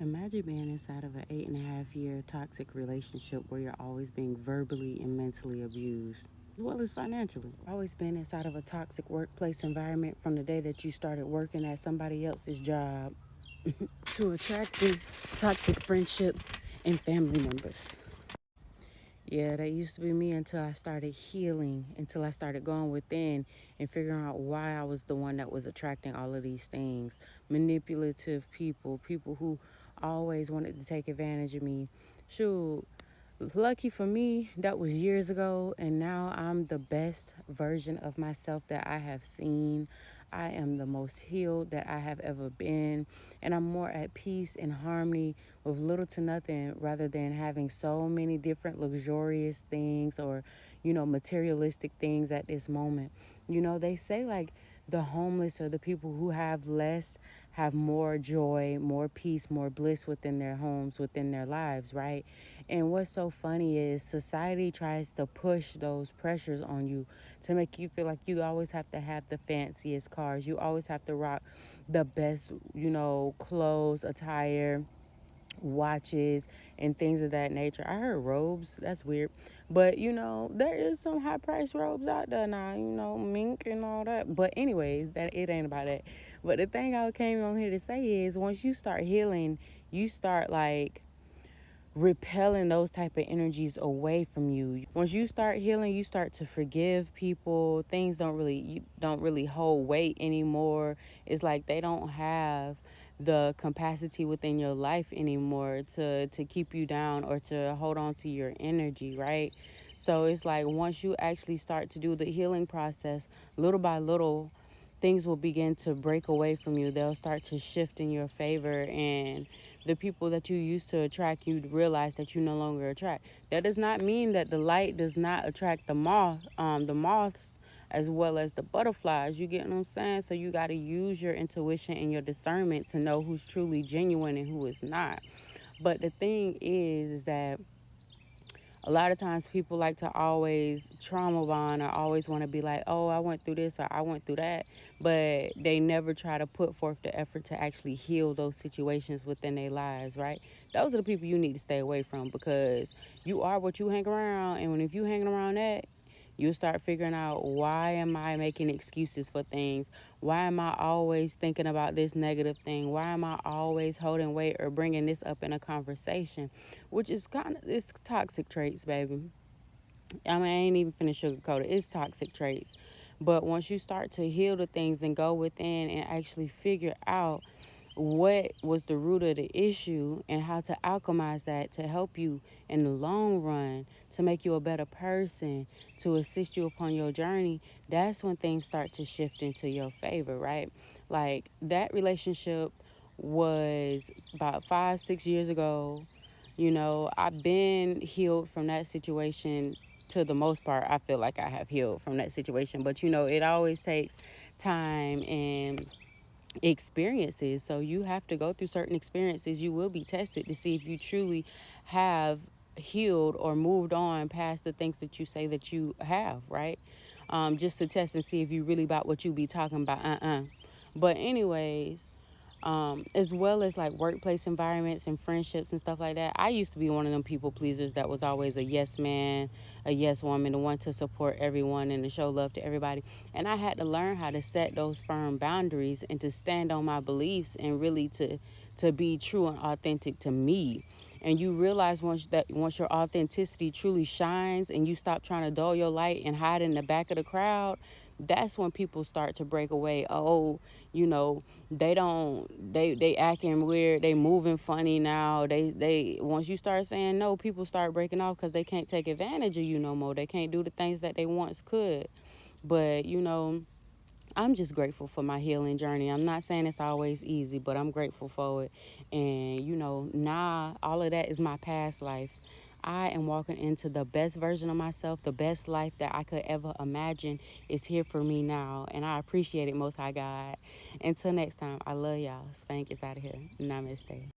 Imagine being inside of an 8.5 year toxic relationship where you're always being verbally and mentally abused, as well as financially. Always been inside of a toxic workplace environment from the day that you started working at somebody else's job to attracting toxic friendships and family members. Yeah, that used to be me until I started healing, until I started going within and figuring out why I was the one that was attracting all of these things. Manipulative people, people who always wanted to take advantage of me. Shoot, lucky for me, that was years ago, and now I'm the best version of myself that I have seen. I am the most healed that I have ever been, and I'm more at peace and harmony with little to nothing rather than having so many different luxurious things or, materialistic things at this moment. They say like the homeless or the people who have less have more joy, more peace, more bliss within their homes, within their lives, right? And what's so funny is society tries to push those pressures on you to make you feel like you always have to have the fanciest cars. You always have to rock the best, clothes, attire, watches, and things of that nature. I heard robes. That's weird. But, there is some high price robes out there now, mink and all that. But anyways, that it ain't about that. But the thing I came on here to say is once you start healing, you start like repelling those type of energies away from you. Once you start healing, you start to forgive people. Things don't really hold weight anymore. It's like they don't have the capacity within your life anymore to keep you down or to hold on to your energy, right? So it's like once you actually start to do the healing process, little by little, things will begin to break away from you. They'll start to shift in your favor, and the people that you used to attract, you realize that you no longer attract. That does not mean that the light does not attract the moths as well as the butterflies. You get what I'm saying? So you got to use your intuition and your discernment to know who's truly genuine and who is not. But the thing is that a lot of times people like to always trauma bond or always want to be like, oh, I went through this or I went through that. But they never try to put forth the effort to actually heal those situations within their lives, right? Those are the people you need to stay away from because you are what you hang around. And if you hanging around that, you'll start figuring out, why am I making excuses for things? Why am I always thinking about this negative thing? Why am I always holding weight or bringing this up in a conversation? Which is it's toxic traits, baby. I mean, I ain't even finna sugarcoat it. It's toxic traits. But once you start to heal the things and go within and actually figure out what was the root of the issue and how to alchemize that to help you in the long run, to make you a better person, to assist you upon your journey, that's when things start to shift into your favor, right? Like that relationship was about 5, 6 years ago. I've been healed from that situation to the most part. I feel like I have healed from that situation, but it always takes time and experiences. So you have to go through certain experiences. You will be tested to see if you truly have healed or moved on past the things that you say that you have, right? Just to test and see if you really about what you be talking about. But anyways, as well as like workplace environments and friendships and stuff like that. I used to be one of them people pleasers that was always a yes man, a yes woman, the one to support everyone and to show love to everybody. And I had to learn how to set those firm boundaries and to stand on my beliefs and really to be true and authentic to me. And you realize once your authenticity truly shines and you stop trying to dull your light and hide in the back of the crowd, that's when people start to break away. Oh, they don't they acting weird, they moving funny now. They once you start saying no, people start breaking off because they can't take advantage of you no more. They can't do the things that they once could. But I'm just grateful for my healing journey. I'm not saying it's always easy, but I'm grateful for it. And, now all of that is my past life. I am walking into the best version of myself. The best life that I could ever imagine is here for me now. And I appreciate it, Most High God. Until next time, I love y'all. Spank is out of here. Namaste.